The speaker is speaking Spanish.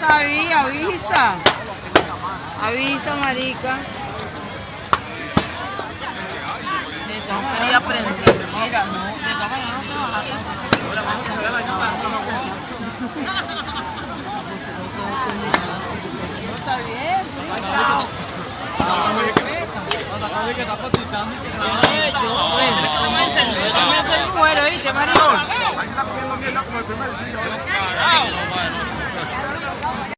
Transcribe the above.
sabía, avisa. Avisa, marica. No quería aprender. Mira, no, de todas maneras no te vas a no está bien, bueno, ¿viste, marica?